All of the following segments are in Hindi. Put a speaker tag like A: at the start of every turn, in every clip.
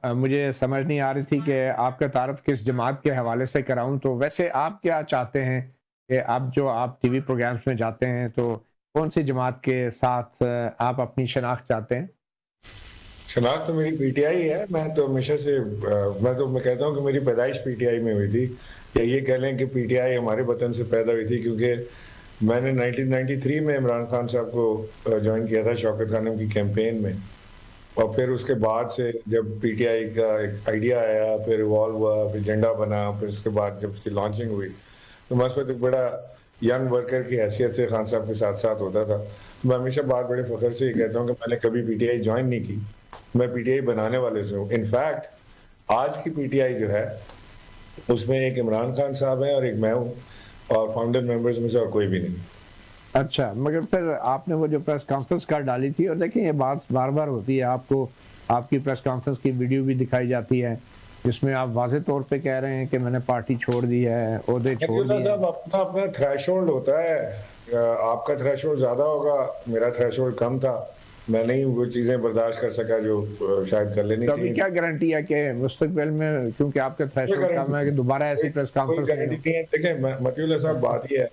A: मुझे समझ नहीं आ रही थी कि आपका तारुफ किस जमात के हवाले से कराऊं। तो वैसे आप क्या चाहते हैं कि आप टीवी प्रोग्राम्स में जाते हैं तो कौन सी जमात के साथ आप अपनी शनाख्त चाहते हैं?
B: शनाख्त तो मेरी पीटीआई है। मैं तो हमेशा से मैं कहता हूँ कि मेरी पैदाइश पीटीआई में हुई थी, या ये कह लें कि पीटीआई हमारे वतन से पैदा हुई थी, क्योंकि मैंने 1993 में इमरान खान साहब को ज्वाइन किया था शौकत खानम की कैंपेन में। और फिर उसके बाद से जब पीटीआई का एक आइडिया आया, फिर इवॉल्व हुआ, फिर एजेंडा बना, फिर उसके बाद जब उसकी लॉन्चिंग हुई तो मैं उस वक्त एक बड़ा यंग वर्कर की हैसियत से खान साहब के साथ साथ होता था। मैं हमेशा बात बड़े फख्र से ये कहता हूँ कि मैंने कभी पीटीआई ज्वाइन नहीं की, मैं पीटीआई बनाने वाले से हूँ। इनफैक्ट आज की पीटीआई जो है उसमें एक इमरान खान साहब है और एक मैं हूँ, और फाउंडर मेंबर्स में से और कोई भी नहीं।
A: अच्छा, मगर फिर आपने वो जो प्रेस कॉन्फ्रेंस कर डाली थी, और देखिए ये बात बार बार होती है, आपको आपकी प्रेस कॉन्फ्रेंस की वीडियो भी दिखाई जाती है जिसमें आप वाज़े तौर पे कह रहे हैं कि मैंने पार्टी छोड़ दी है, ओहदे छोड़ दिए।
B: साहब अपना अपना थ्रेशोल्ड होता है। आपका थ्रेशोल्ड ज्यादा होगा, मेरा थ्रेशोल्ड कम था। मैं नहीं वो चीजें बर्दाश्त कर सका जो शायद कर लेनी चाहिए।
A: तो क्या गारंटी है कि मुस्तकबिल में, क्योंकि आपका थ्रेशोल्ड कम है, कि दोबारा ऐसी प्रेस कॉन्फ्रेंस
B: कोई गारंटी नहीं है। देखें मतीउल्लाह साहब, बात ये है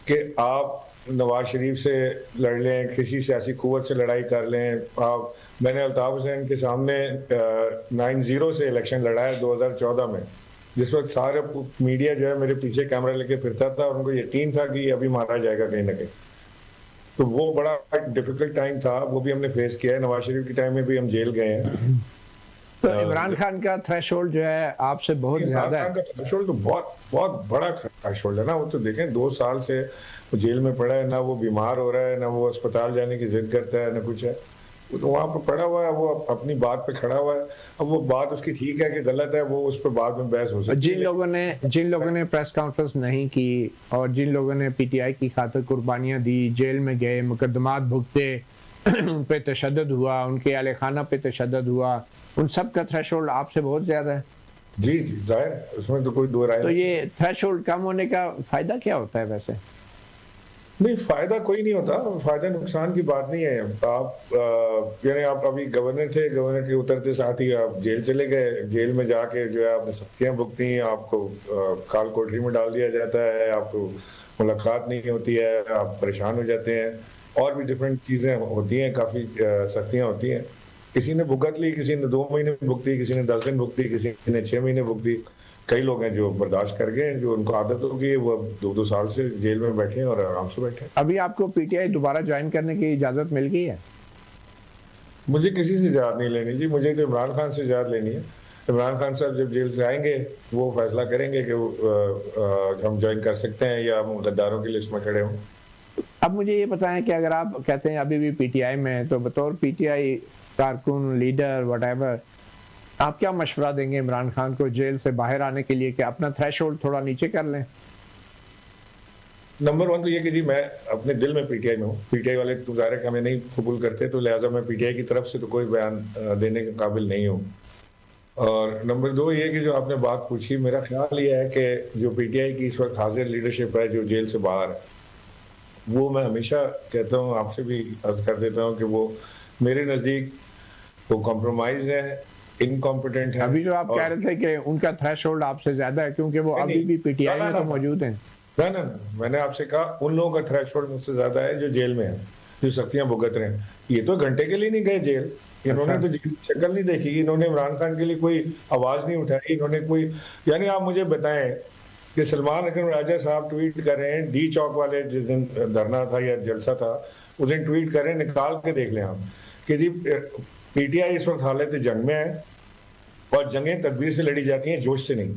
B: कि आप नवाज शरीफ से लड़ लें, किसी सियासी कुव्वत से लड़ाई कर लें। आप मैंने अल्ताफ हुसैन के सामने 9-0 से इलेक्शन लड़ा है 2014 में, जिस वक्त सारे मीडिया जो है मेरे पीछे कैमरा लेके फिरता था और उनको यकीन था कि अभी मारा जाएगा कहीं ना कहीं। तो वो बड़ा डिफिकल्ट टाइम था, वो भी हमने फेस किया है। नवाज शरीफ के टाइम में भी हम जेल गए हैं।
A: तो इमरान खान का थ्रेशोल्ड जो है आपसे बहुत ज्यादा है।
B: इमरान खान का थ्रेशोल्ड तो बहुत बहुत बड़ा थ्रेशोल्ड है ना। वो तो देखें 2 साल से वो जेल में पड़ा है, ना वो बीमार हो रहा है, ना वो अस्पताल जाने की जिद करता है, ना कुछ है। वो तो वहाँ पर पड़ा हुआ है, वो अपनी बात पे खड़ा हुआ है। अब वो बात उसकी ठीक है कि गलत है, वो उस पर बाद में बहस हो सकती है।
A: जिन लोगों ने प्रेस कॉन्फ्रेंस नहीं की और जिन लोगों ने पीटीआई की खातिर कुर्बानियां दी, जेल में गए, मुकदमात भुगते, उन पे तशद्दुद हुआ, उनके अहले खाना पे तशद्दुद हुआ, उन सब का थ्रेशोल्ड आपसे बहुत ज्यादा है।
B: जी जी, जाहिर, उसमें तो कोई दो राय
A: नहीं। तो ये थ्रेशोल्ड कम होने का फायदा क्या होता है वैसे?
B: नहीं, फायदा कोई नहीं होता। फायदा नुकसान की बात नहीं है। आप यानी आप अभी गवर्नर थे, गवर्नर के उतरते साथ ही आप जेल चले गए। जेल में जाके जो है आपने सख्तियां भुगती, आपको काल कोठरी में डाल दिया जाता है, आपको मुलाकात नहीं होती है, आप परेशान हो जाते हैं, और भी डिफरेंट चीज़ें होती हैं, काफ़ी सख्तियाँ होती हैं। किसी ने भुगत ली, किसी ने 2 महीने भुगती, किसी ने 10 दिन भुगती, किसी ने 6 महीने भुगती। कई लोग हैं जो बर्दाश्त कर गए, जो उनको आदत होगी, वो 2-2 साल से जेल में बैठे हैं और आराम से बैठे हैं।
A: अभी आपको पीटीआई दोबारा ज्वाइन करने की इजाजत मिल गई है?
B: मुझे किसी से इजाजत नहीं लेनी जी, मुझे तो इमरान खान से इजाजत लेनी है। इमरान खान साहब जब जेल से आएंगे वो फैसला करेंगे कि हम ज्वाइन कर सकते हैं या हम गद्दारों की लिस्ट में खड़े हों।
A: अब मुझे ये बताएं कि अगर आप कहते हैं अभी भी पीटीआई में हैं, तो बतौर पीटीआई कारकुन, लीडर, व्हाटएवर, आप क्या मशवरा देंगे इमरान खान को जेल से बाहर आने के लिए कि अपना थ्रेशोल्ड थोड़ा नीचे कर लें?
B: नंबर 1 तो ये कि जी मैं अपने दिल में पीटीआई में हूँ। पीटीआई वाले तो ज़ाहिर है हमें नहीं कबूल करते, तो लिहाजा मैं पीटीआई की तरफ से तो कोई बयान देने के काबिल नहीं हूँ। और नंबर 2 ये कि जो आपने बात पूछी, मेरा ख्याल ये है कि जो पीटीआई की इस वक्त हाजिर लीडरशिप है जो जेल से बाहर है, वो मैं हमेशा कहता हूँ, आपसे भी अर्ज कर देता हूँ कि वो मेरे नज़दीक वो कॉम्प्रोमाइज है, इनकॉम्पिटेंट है।
A: अभी जो आप कह रहे थे कि उनका थ्रेशोल्ड आपसे ज्यादा है क्योंकि वो अभी भी पीटीआई में तो मौजूद हैं।
B: ना, मैंने आपसे कहा उन लोगों का थ्रेशोल्ड मुझसे ज्यादा है जो जेल में है, जो सख्तियां भुगत रहे हैं। ये तो घंटे के लिए नहीं गए जेल, इन्होंने तो जेल की शक्ल नहीं देखी, इन्होंने इमरान खान के लिए कोई आवाज नहीं उठाई, इन्होंने कोई, यानी आप मुझे बताएं कि सलमान अकरम राजा साहब ट्वीट कर रहे हैं, डी चौक वाले जिस दिन धरना था या जलसा था उस दिन ट्वीट कर रहे हैं, निकाल के देख लें आप कि जी पीटीआई इस वक्त हालत जंग में है और जंगें तदबीर से लड़ी जाती हैं, जोश से नहीं।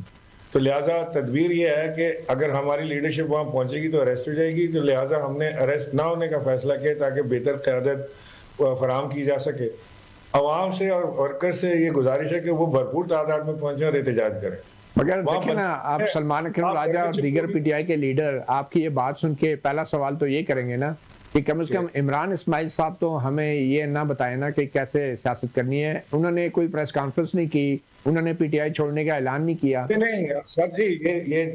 B: तो लिहाजा तदबीर ये है कि अगर हमारी लीडरशिप वहाँ पहुँचेगी तो अरेस्ट हो जाएगी, तो लिहाजा हमने अरेस्ट ना होने का फैसला किया ताकि बेहतर क़यादत फराहम की जा सके। अवाम से और वर्कर से ये गुजारिश है कि वो भरपूर तादाद में पहुँचे और एहतजाज करें।
A: मगर देखिए ना, आप सलमान अकरम राजा और दीगर पीटीआई के लीडर आपकी ये बात सुन के पहला सवाल तो ये करेंगे ना कि कम से कम इमरान इस्माइल साहब तो हमें ये ना बताए ना कि कैसे सियासत करनी है। उन्होंने कोई प्रेस कॉन्फ्रेंस नहीं की, उन्होंने पीटीआई छोड़ने का ऐलान नहीं किया।
B: नहीं सर जी,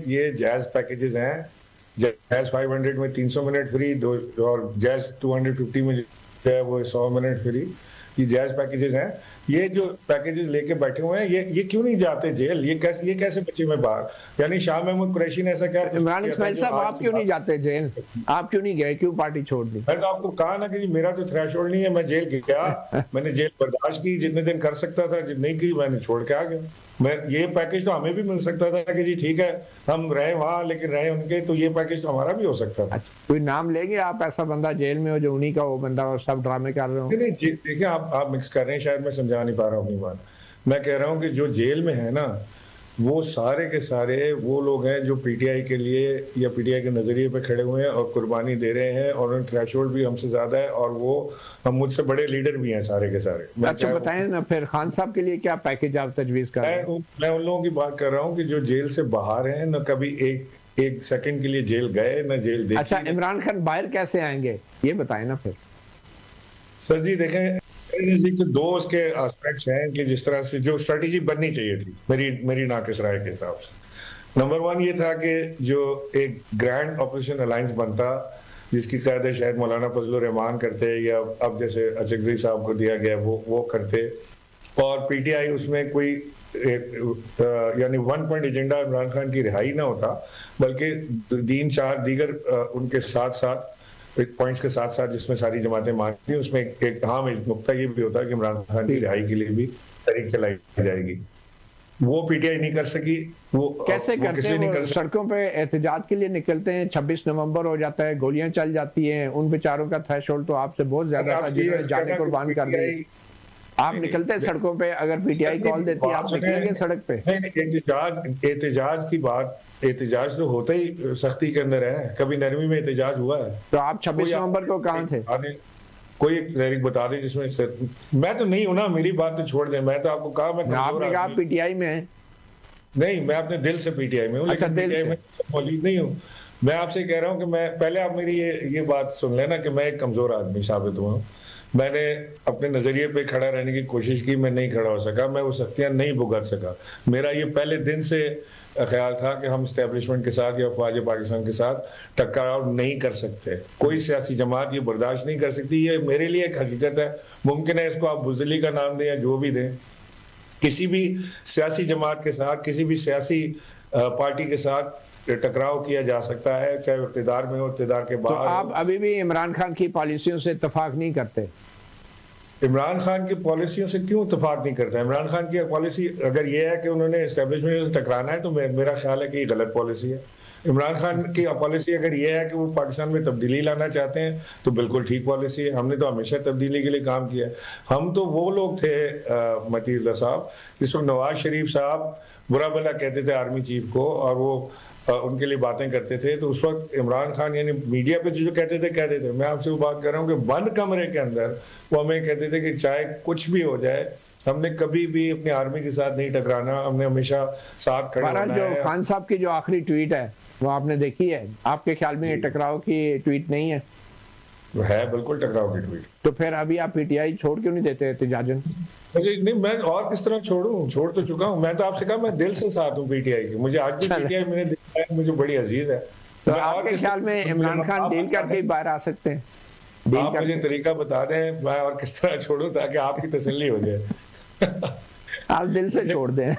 B: ये जैज पैकेजेस हैं। जैज 500 में 300 मिनट फ्री, और जैज 250 में जो है वो 100 मिनट फ्री। ये जायज पैकेजेस हैं, ये जो पैकेजेस लेके बैठे हुए हैं, ये क्यों नहीं जाते जेल? ये कैसे बचे में बाहर? यानी शाह महमूद कुरैशी ने ऐसा क्या?
A: इमरान इस्माइल साहब, आप क्यों नहीं जाते जेल? आप क्यों नहीं गए? क्यों पार्टी छोड़ दी?
B: मैं तो आपको कहा ना कि मेरा तो थ्रेशोल्ड नहीं है, मैं जेल गया, मैंने जेल बर्दाश्त की जितने दिन कर सकता था, नहीं की मैंने छोड़ के आ गया। मैं ये पैकेज तो हमें भी मिल सकता था कि जी ठीक है हम रहे वहां लेकिन रहे उनके, तो ये पैकेज तो हमारा भी हो सकता था।
A: कोई नाम लेंगे आप ऐसा बंदा जेल में हो जो उन्हीं का वो बंदा और सब ड्रामे कर रहे हो?
B: नहीं देखिए, आप मिक्स कर रहे हैं, शायद मैं समझा नहीं पा रहा हूँ अपनी बात। मैं कह रहा हूँ कि जो जेल में है ना, वो सारे के सारे वो लोग हैं जो पीटीआई के लिए या पीटीआई के नजरिए पे खड़े हुए हैं और कुर्बानी दे रहे हैं, और उनका थ्रेशोल्ड भी हमसे ज्यादा है, और वो हम मुझसे बड़े लीडर भी हैं सारे के सारे।
A: अच्छा बताएं ना फिर खान साहब के लिए क्या पैकेज आप तजवीज कर रहे हैं?
B: मैं उन लोगों की बात कर रहा हूँ कि जो जेल से बाहर हैं, न कभी एक सेकंड के लिए जेल गए, न जेल देखी।
A: अच्छा, इमरान खान बाहर कैसे आएंगे ये बताएं ना फिर।
B: सर जी देखें, तो दो उसके एस्पेक्ट्स हैं कि जिस तरह से जो स्ट्रेटेजी बननी चाहिए थी मेरी नाकिस राय के हिसाब से। नंबर 1 ये था कि जो एक ग्रैंड ऑपोजिशन अलायंस बनता, जिसकी क़यादत शायद मौलाना फजलुर रहमान करते, या अब जैसे अचकज़ई साहब को दिया गया वो करते, और पीटीआई उसमें कोई यानी 1 पॉइंट एजेंडा इमरान खान की रिहाई ना होता, बल्कि 3-4 दीगर उनके साथ साथ पॉइंट्स के साथ साथ जिसमें सारी जमातें मानती हैं, उसमें एक अहम नुकता ये भी होता है कि इमरान खान की रिहाई के लिए भी तहरीक चलाई जाएगी। वो पीटीआई नहीं कर सकी। वो
A: कैसे करते हैं? वो सड़कों पे एहतजाज के लिए निकलते हैं, 26 नवंबर हो जाता है, गोलियां चल जाती हैं, उन बेचारों का थ्रेशोल्ड तो आपसे बहुत ज्यादा था जिन्होंने जाने कुर्बान कर दी। आप निकलते हैं सड़कों पे? अगर पीटीआई कॉल देती है आप निकलेंगे सड़क पे?
B: एहतजाज की बात, एहतजाज तो होता ही सख्ती के अंदर है, कभी नरमी में एहतजाज हुआ है?
A: तो आप 26 नवंबर को कहाँ थे?
B: कोई एक तहरीक बता दे जिसमें मैं तो नहीं हूं ना, मेरी बात तो छोड़ दे। मैं तो आपको कहा मैं
A: आपने कहा पीटीआई में है।
B: नहीं, मैं अपने दिल से पीटीआई में हूँ, लेकिन पीटीआई में मौजूद नहीं हूँ। मैं आपसे कह रहा हूँ कि मैं पहले आप मेरी ये बात सुन लेना कि मैं एक कमजोर आदमी साबित हुआ हूँ। मैंने अपने नजरिए पे खड़ा रहने की कोशिश की, मैं नहीं खड़ा हो सका, मैं वो सख्तियां नहीं भुगत सका। मेरा ये पहले दिन से ख्याल था कि हम एस्टेब्लिशमेंट के साथ या अफवाज पाकिस्तान के साथ टकराव नहीं कर सकते, कोई सियासी जमात ये बर्दाश्त नहीं कर सकती। ये मेरे लिए एक हकीकत है। मुमकिन है इसको आप बुज़दिली का नाम दें या जो भी दें, किसी भी सियासी जमात के साथ, किसी भी सियासी पार्टी के साथ टकराव किया जा सकता है, चाहे इक़्तिदार में हो, इक़्तिदार के बाहर।
A: तो आप अभी भी इमरान खान की पॉलिसियों से इत्तेफाक नहीं करते?
B: इमरान खान की पॉलिसियों से क्यों इत्तेफाक नहीं करता? इमरान खान की पॉलिसी अगर ये है कि उन्होंने एस्टेब्लिशमेंट से टकराना है, तो मेरा ख्याल है कि ये गलत पॉलिसी है। इमरान खान की पॉलिसी अगर ये है कि वो पाकिस्तान में तब्दीली लाना चाहते हैं, तो बिल्कुल ठीक पॉलिसी है। हमने तो हमेशा तब्दीली के लिए काम किया है। हम तो वो लोग थे मतीउल्लाह साहब, जिस वक्त नवाज शरीफ साहब बुरा भला कहते थे आर्मी चीफ को, और वो उनके लिए बातें करते थे, तो उस वक्त इमरान खान यानी मीडिया पे जो कहते थे। मैं आपसे वो बात कर रहा हूँ कि बंद कमरे के अंदर वो हमें कहते थे कि चाहे कुछ भी हो जाए, हमने कभी भी अपनी आर्मी के साथ नहीं टकराना, हमने हमेशा साथ खड़े होना है।
A: जो खान साहब की जो आखिरी ट्वीट है वो आपने देखी है? आपके ख्याल में ये टकराव की ट्वीट नहीं है?
B: है, बिल्कुल टकराव की ट्वीट।
A: तो फिर अभी आप पीटीआई छोड़ क्यों नहीं देते एहतिजाजन?
B: मुझे नहीं, मैं और किस तरह छोड़ूं? छोड़ तो चुका हूं। मैं तो आपसे कहा मैं दिल से साथ हूं पीटीआई की। मुझे आज भी पीटीआई मैंने देखा है, मुझे बड़ी अजीज है।
A: तो आपके ख्याल में इमरान खान डील करके बाहर आ सकते हैं?
B: आप मुझे तरीका बता दें मैं और किस तरह छोड़ूं ताकि आपकी तसल्ली हो जाए।
A: आप दिल से छोड़ दें।